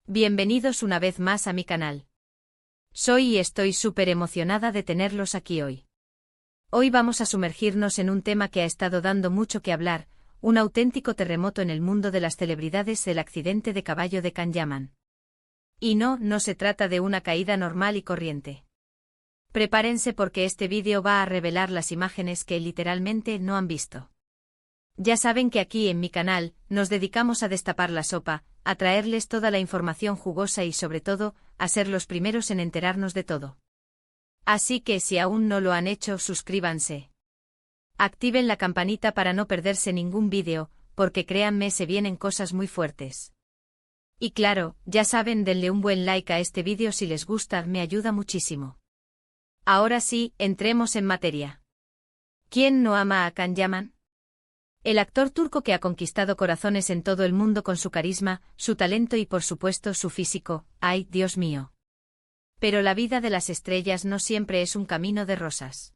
Bienvenidos una vez más a mi canal. Soy y estoy súper emocionada de tenerlos aquí hoy. Hoy vamos a sumergirnos en un tema que ha estado dando mucho que hablar, un auténtico terremoto en el mundo de las celebridades, el accidente de caballo de Can Yaman. Y no se trata de una caída normal y corriente. Prepárense porque este vídeo va a revelar las imágenes que literalmente no han visto. Ya saben que aquí en mi canal, nos dedicamos a destapar la sopa, a traerles toda la información jugosa y sobre todo, a ser los primeros en enterarnos de todo. Así que si aún no lo han hecho, suscríbanse. Activen la campanita para no perderse ningún vídeo, porque créanme, se vienen cosas muy fuertes. Y claro, ya saben, denle un buen like a este vídeo si les gusta, me ayuda muchísimo. Ahora sí, entremos en materia. ¿Quién no ama a Can Yaman? El actor turco que ha conquistado corazones en todo el mundo con su carisma, su talento y por supuesto su físico, ¡ay, Dios mío! Pero la vida de las estrellas no siempre es un camino de rosas.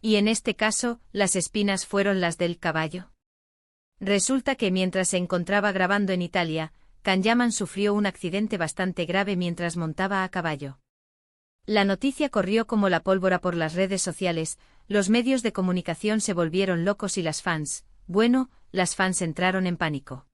Y en este caso, las espinas fueron las del caballo. Resulta que mientras se encontraba grabando en Italia, Can Yaman sufrió un accidente bastante grave mientras montaba a caballo. La noticia corrió como la pólvora por las redes sociales, los medios de comunicación se volvieron locos y las fans entraron en pánico.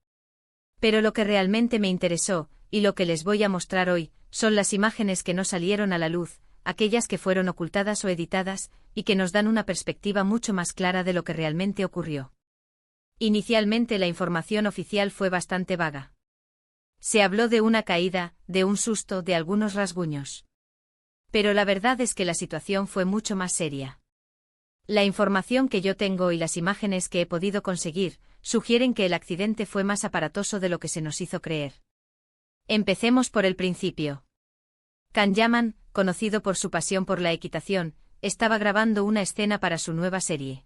Pero lo que realmente me interesó, y lo que les voy a mostrar hoy, son las imágenes que no salieron a la luz, aquellas que fueron ocultadas o editadas, y que nos dan una perspectiva mucho más clara de lo que realmente ocurrió. Inicialmente la información oficial fue bastante vaga. Se habló de una caída, de un susto, de algunos rasguños. Pero la verdad es que la situación fue mucho más seria. La información que yo tengo y las imágenes que he podido conseguir sugieren que el accidente fue más aparatoso de lo que se nos hizo creer. Empecemos por el principio. Can Yaman, conocido por su pasión por la equitación, estaba grabando una escena para su nueva serie.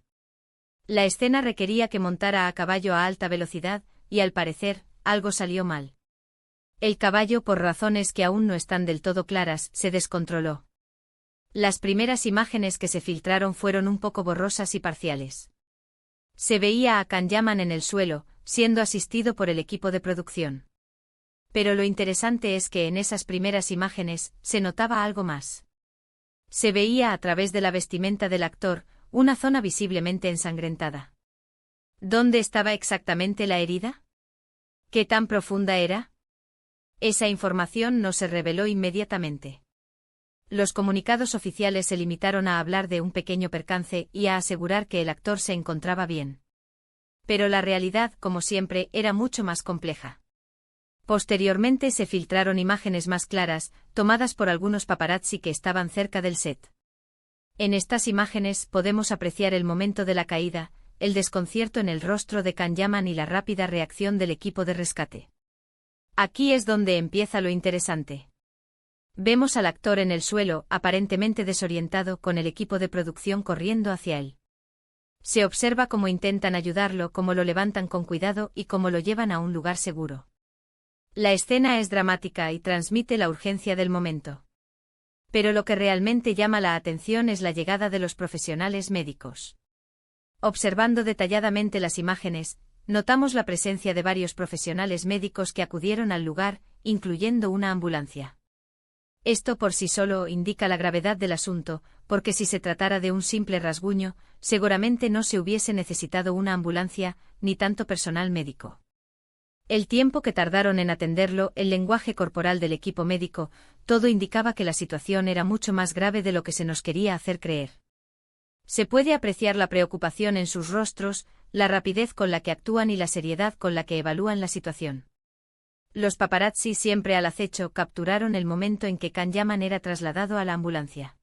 La escena requería que montara a caballo a alta velocidad, y al parecer, algo salió mal. El caballo, por razones que aún no están del todo claras, se descontroló. Las primeras imágenes que se filtraron fueron un poco borrosas y parciales. Se veía a Can Yaman en el suelo, siendo asistido por el equipo de producción. Pero lo interesante es que en esas primeras imágenes se notaba algo más. Se veía a través de la vestimenta del actor, una zona visiblemente ensangrentada. ¿Dónde estaba exactamente la herida? ¿Qué tan profunda era? Esa información no se reveló inmediatamente. Los comunicados oficiales se limitaron a hablar de un pequeño percance y a asegurar que el actor se encontraba bien. Pero la realidad, como siempre, era mucho más compleja. Posteriormente se filtraron imágenes más claras, tomadas por algunos paparazzi que estaban cerca del set. En estas imágenes podemos apreciar el momento de la caída, el desconcierto en el rostro de Can Yaman y la rápida reacción del equipo de rescate. Aquí es donde empieza lo interesante. Vemos al actor en el suelo, aparentemente desorientado, con el equipo de producción corriendo hacia él. Se observa cómo intentan ayudarlo, cómo lo levantan con cuidado y cómo lo llevan a un lugar seguro. La escena es dramática y transmite la urgencia del momento. Pero lo que realmente llama la atención es la llegada de los profesionales médicos. Observando detalladamente las imágenes, notamos la presencia de varios profesionales médicos que acudieron al lugar, incluyendo una ambulancia. Esto por sí solo indica la gravedad del asunto, porque si se tratara de un simple rasguño, seguramente no se hubiese necesitado una ambulancia, ni tanto personal médico. El tiempo que tardaron en atenderlo, el lenguaje corporal del equipo médico, todo indicaba que la situación era mucho más grave de lo que se nos quería hacer creer. Se puede apreciar la preocupación en sus rostros, la rapidez con la que actúan y la seriedad con la que evalúan la situación. Los paparazzi, siempre al acecho, capturaron el momento en que Can Yaman era trasladado a la ambulancia.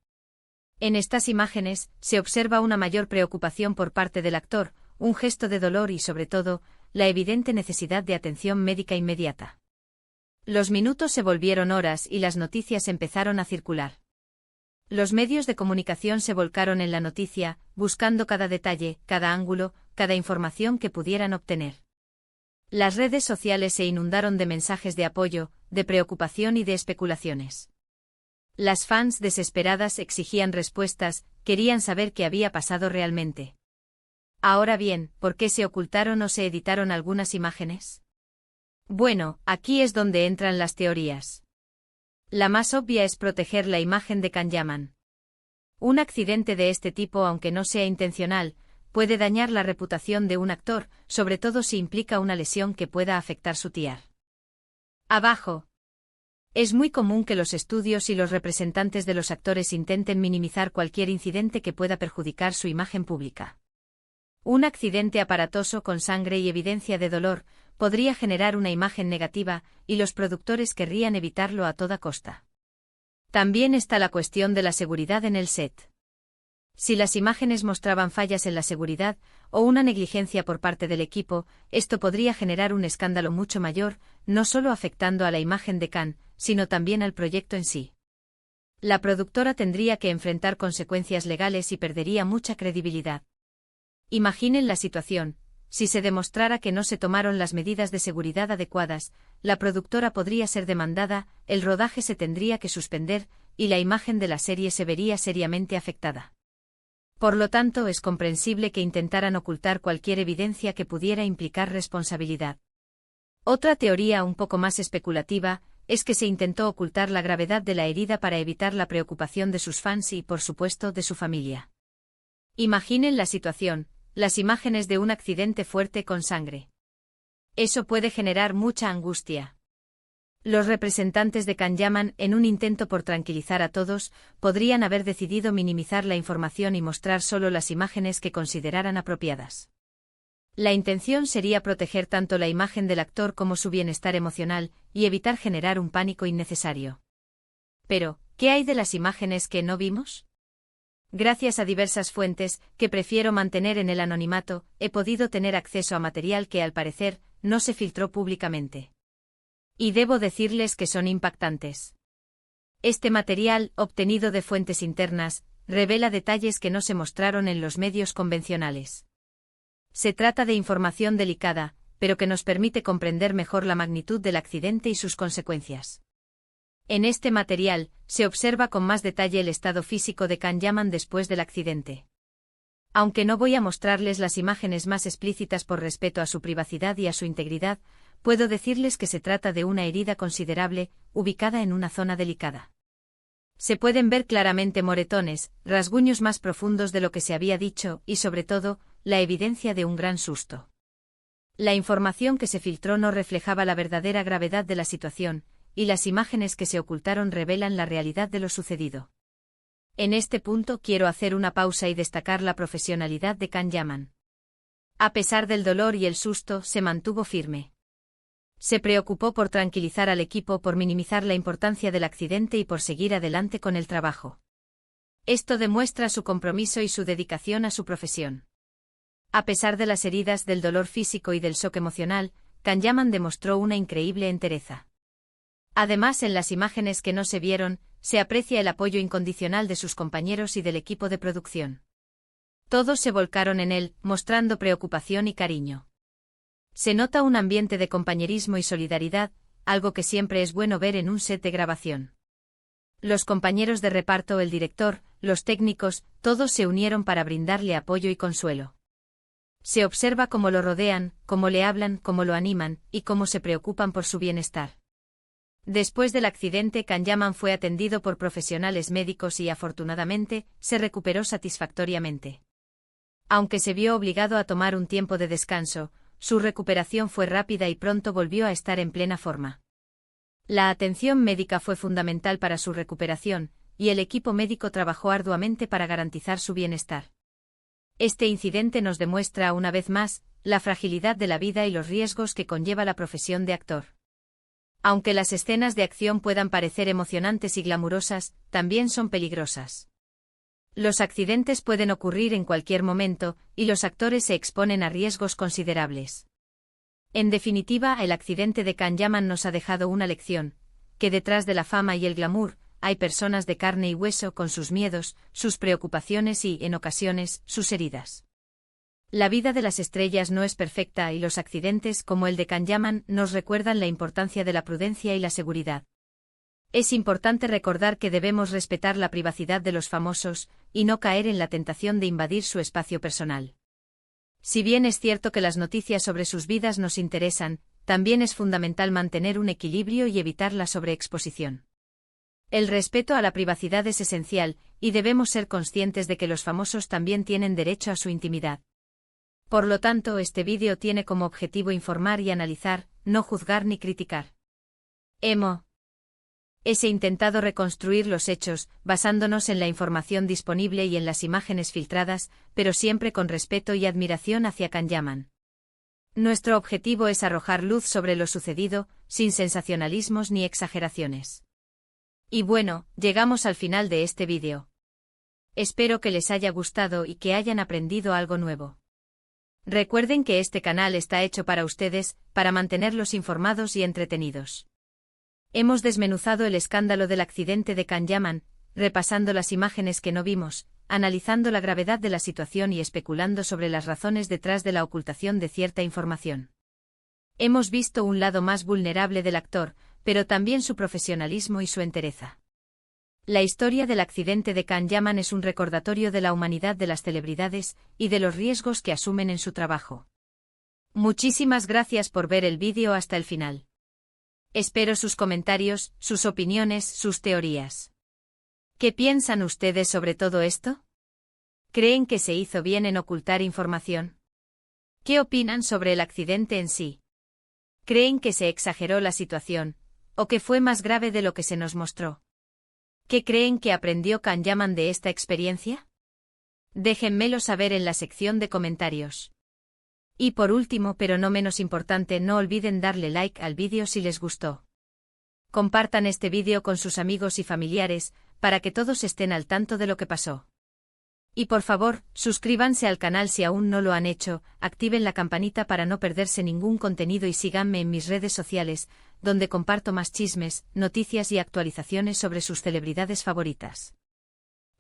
En estas imágenes, se observa una mayor preocupación por parte del actor, un gesto de dolor y, sobre todo, la evidente necesidad de atención médica inmediata. Los minutos se volvieron horas y las noticias empezaron a circular. Los medios de comunicación se volcaron en la noticia, buscando cada detalle, cada ángulo, cada información que pudieran obtener. Las redes sociales se inundaron de mensajes de apoyo, de preocupación y de especulaciones. Las fans desesperadas exigían respuestas, querían saber qué había pasado realmente. Ahora bien, ¿por qué se ocultaron o se editaron algunas imágenes? Bueno, aquí es donde entran las teorías. La más obvia es proteger la imagen de Kanyaman. Un accidente de este tipo, aunque no sea intencional, puede dañar la reputación de un actor, sobre todo si implica una lesión que pueda afectar su TR. Abajo. Es muy común que los estudios y los representantes de los actores intenten minimizar cualquier incidente que pueda perjudicar su imagen pública. Un accidente aparatoso con sangre y evidencia de dolor podría generar una imagen negativa, y los productores querrían evitarlo a toda costa. También está la cuestión de la seguridad en el set. Si las imágenes mostraban fallas en la seguridad o una negligencia por parte del equipo, esto podría generar un escándalo mucho mayor, no solo afectando a la imagen de Khan, sino también al proyecto en sí. La productora tendría que enfrentar consecuencias legales y perdería mucha credibilidad. Imaginen la situación: si se demostrara que no se tomaron las medidas de seguridad adecuadas, la productora podría ser demandada, el rodaje se tendría que suspender, y la imagen de la serie se vería seriamente afectada. Por lo tanto, es comprensible que intentaran ocultar cualquier evidencia que pudiera implicar responsabilidad. Otra teoría un poco más especulativa es que se intentó ocultar la gravedad de la herida para evitar la preocupación de sus fans y, por supuesto, de su familia. Imaginen la situación: las imágenes de un accidente fuerte con sangre. Eso puede generar mucha angustia. Los representantes de Kanyaman, en un intento por tranquilizar a todos, podrían haber decidido minimizar la información y mostrar solo las imágenes que consideraran apropiadas. La intención sería proteger tanto la imagen del actor como su bienestar emocional, y evitar generar un pánico innecesario. Pero, ¿qué hay de las imágenes que no vimos? Gracias a diversas fuentes, que prefiero mantener en el anonimato, he podido tener acceso a material que, al parecer, no se filtró públicamente. Y debo decirles que son impactantes. Este material, obtenido de fuentes internas, revela detalles que no se mostraron en los medios convencionales. Se trata de información delicada, pero que nos permite comprender mejor la magnitud del accidente y sus consecuencias. En este material, se observa con más detalle el estado físico de Kanyaman después del accidente. Aunque no voy a mostrarles las imágenes más explícitas por respeto a su privacidad y a su integridad, puedo decirles que se trata de una herida considerable, ubicada en una zona delicada. Se pueden ver claramente moretones, rasguños más profundos de lo que se había dicho, y sobre todo, la evidencia de un gran susto. La información que se filtró no reflejaba la verdadera gravedad de la situación, y las imágenes que se ocultaron revelan la realidad de lo sucedido. En este punto quiero hacer una pausa y destacar la profesionalidad de Kanyaman. A pesar del dolor y el susto, se mantuvo firme. Se preocupó por tranquilizar al equipo, por minimizar la importancia del accidente y por seguir adelante con el trabajo. Esto demuestra su compromiso y su dedicación a su profesión. A pesar de las heridas, del dolor físico y del shock emocional, Kanyaman demostró una increíble entereza. Además, en las imágenes que no se vieron, se aprecia el apoyo incondicional de sus compañeros y del equipo de producción. Todos se volcaron en él, mostrando preocupación y cariño. Se nota un ambiente de compañerismo y solidaridad, algo que siempre es bueno ver en un set de grabación. Los compañeros de reparto, el director, los técnicos, todos se unieron para brindarle apoyo y consuelo. Se observa cómo lo rodean, cómo le hablan, cómo lo animan, y cómo se preocupan por su bienestar. Después del accidente, Kanyaman fue atendido por profesionales médicos y, afortunadamente, se recuperó satisfactoriamente. Aunque se vio obligado a tomar un tiempo de descanso, su recuperación fue rápida y pronto volvió a estar en plena forma. La atención médica fue fundamental para su recuperación, y el equipo médico trabajó arduamente para garantizar su bienestar. Este incidente nos demuestra una vez más la fragilidad de la vida y los riesgos que conlleva la profesión de actor. Aunque las escenas de acción puedan parecer emocionantes y glamurosas, también son peligrosas. Los accidentes pueden ocurrir en cualquier momento, y los actores se exponen a riesgos considerables. En definitiva, el accidente de Kanyaman nos ha dejado una lección: que detrás de la fama y el glamour, hay personas de carne y hueso con sus miedos, sus preocupaciones y, en ocasiones, sus heridas. La vida de las estrellas no es perfecta y los accidentes como el de Kanyaman nos recuerdan la importancia de la prudencia y la seguridad. Es importante recordar que debemos respetar la privacidad de los famosos y no caer en la tentación de invadir su espacio personal. Si bien es cierto que las noticias sobre sus vidas nos interesan, también es fundamental mantener un equilibrio y evitar la sobreexposición. El respeto a la privacidad es esencial, y debemos ser conscientes de que los famosos también tienen derecho a su intimidad. Por lo tanto, este vídeo tiene como objetivo informar y analizar, no juzgar ni criticar. Hemos intentado reconstruir los hechos, basándonos en la información disponible y en las imágenes filtradas, pero siempre con respeto y admiración hacia Can Yaman. Nuestro objetivo es arrojar luz sobre lo sucedido, sin sensacionalismos ni exageraciones. Y bueno, llegamos al final de este vídeo. Espero que les haya gustado y que hayan aprendido algo nuevo. Recuerden que este canal está hecho para ustedes, para mantenerlos informados y entretenidos. Hemos desmenuzado el escándalo del accidente de Can Yaman, repasando las imágenes que no vimos, analizando la gravedad de la situación y especulando sobre las razones detrás de la ocultación de cierta información. Hemos visto un lado más vulnerable del actor, pero también su profesionalismo y su entereza. La historia del accidente de Can Yaman es un recordatorio de la humanidad de las celebridades y de los riesgos que asumen en su trabajo. Muchísimas gracias por ver el vídeo hasta el final. Espero sus comentarios, sus opiniones, sus teorías. ¿Qué piensan ustedes sobre todo esto? ¿Creen que se hizo bien en ocultar información? ¿Qué opinan sobre el accidente en sí? ¿Creen que se exageró la situación, o que fue más grave de lo que se nos mostró? ¿Qué creen que aprendió Can Yaman de esta experiencia? Déjenmelo saber en la sección de comentarios. Y por último, pero no menos importante, no olviden darle like al vídeo si les gustó. Compartan este vídeo con sus amigos y familiares, para que todos estén al tanto de lo que pasó. Y por favor, suscríbanse al canal si aún no lo han hecho, activen la campanita para no perderse ningún contenido y síganme en mis redes sociales, donde comparto más chismes, noticias y actualizaciones sobre sus celebridades favoritas.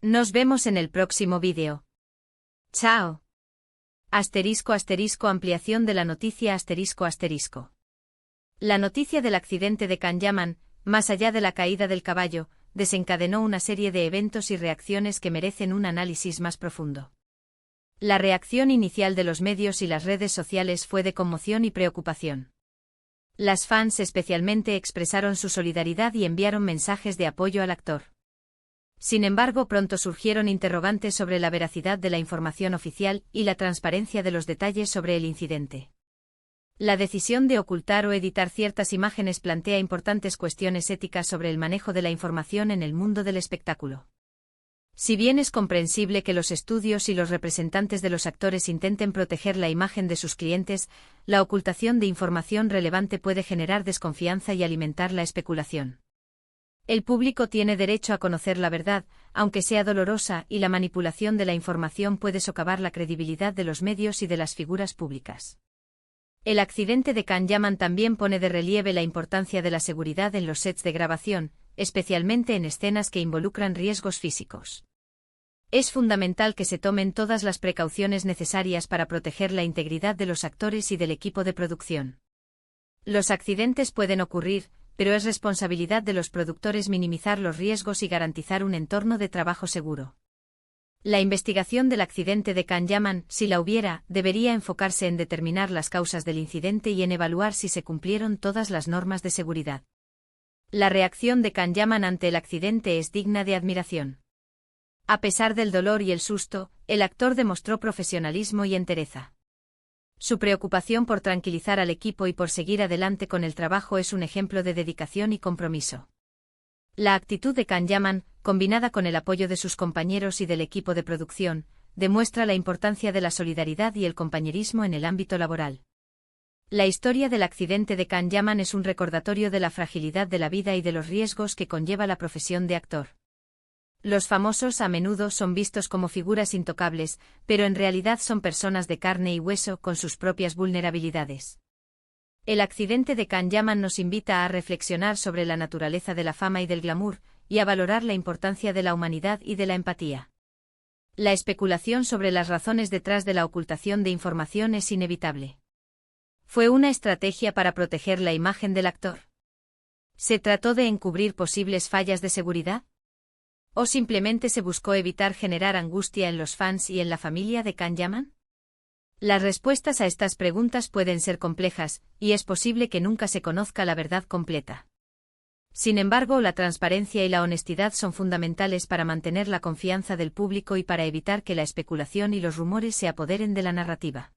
Nos vemos en el próximo vídeo. ¡Chao! *** ampliación de la noticia ***. La noticia del accidente de Can Yaman, más allá de la caída del caballo, desencadenó una serie de eventos y reacciones que merecen un análisis más profundo. La reacción inicial de los medios y las redes sociales fue de conmoción y preocupación. Las fans especialmente expresaron su solidaridad y enviaron mensajes de apoyo al actor. Sin embargo, pronto surgieron interrogantes sobre la veracidad de la información oficial y la transparencia de los detalles sobre el incidente. La decisión de ocultar o editar ciertas imágenes plantea importantes cuestiones éticas sobre el manejo de la información en el mundo del espectáculo. Si bien es comprensible que los estudios y los representantes de los actores intenten proteger la imagen de sus clientes, la ocultación de información relevante puede generar desconfianza y alimentar la especulación. El público tiene derecho a conocer la verdad, aunque sea dolorosa, y la manipulación de la información puede socavar la credibilidad de los medios y de las figuras públicas. El accidente de Can Yaman también pone de relieve la importancia de la seguridad en los sets de grabación, especialmente en escenas que involucran riesgos físicos. Es fundamental que se tomen todas las precauciones necesarias para proteger la integridad de los actores y del equipo de producción. Los accidentes pueden ocurrir, pero es responsabilidad de los productores minimizar los riesgos y garantizar un entorno de trabajo seguro. La investigación del accidente de Can Yaman, si la hubiera, debería enfocarse en determinar las causas del incidente y en evaluar si se cumplieron todas las normas de seguridad. La reacción de Can Yaman ante el accidente es digna de admiración. A pesar del dolor y el susto, el actor demostró profesionalismo y entereza. Su preocupación por tranquilizar al equipo y por seguir adelante con el trabajo es un ejemplo de dedicación y compromiso. La actitud de Can Yaman, combinada con el apoyo de sus compañeros y del equipo de producción, demuestra la importancia de la solidaridad y el compañerismo en el ámbito laboral. La historia del accidente de Can Yaman es un recordatorio de la fragilidad de la vida y de los riesgos que conlleva la profesión de actor. Los famosos a menudo son vistos como figuras intocables, pero en realidad son personas de carne y hueso con sus propias vulnerabilidades. El accidente de Can Yaman nos invita a reflexionar sobre la naturaleza de la fama y del glamour, y a valorar la importancia de la humanidad y de la empatía. La especulación sobre las razones detrás de la ocultación de información es inevitable. ¿Fue una estrategia para proteger la imagen del actor? ¿Se trató de encubrir posibles fallas de seguridad? ¿O simplemente se buscó evitar generar angustia en los fans y en la familia de Can Yaman? Las respuestas a estas preguntas pueden ser complejas, y es posible que nunca se conozca la verdad completa. Sin embargo, la transparencia y la honestidad son fundamentales para mantener la confianza del público y para evitar que la especulación y los rumores se apoderen de la narrativa.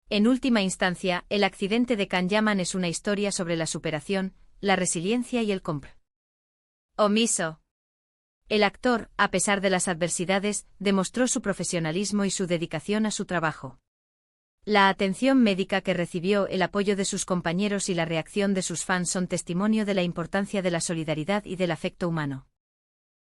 En última instancia, el accidente de Can Yaman es una historia sobre la superación, la resiliencia y el compromiso. El actor, a pesar de las adversidades, demostró su profesionalismo y su dedicación a su trabajo. La atención médica que recibió, el apoyo de sus compañeros y la reacción de sus fans son testimonio de la importancia de la solidaridad y del afecto humano.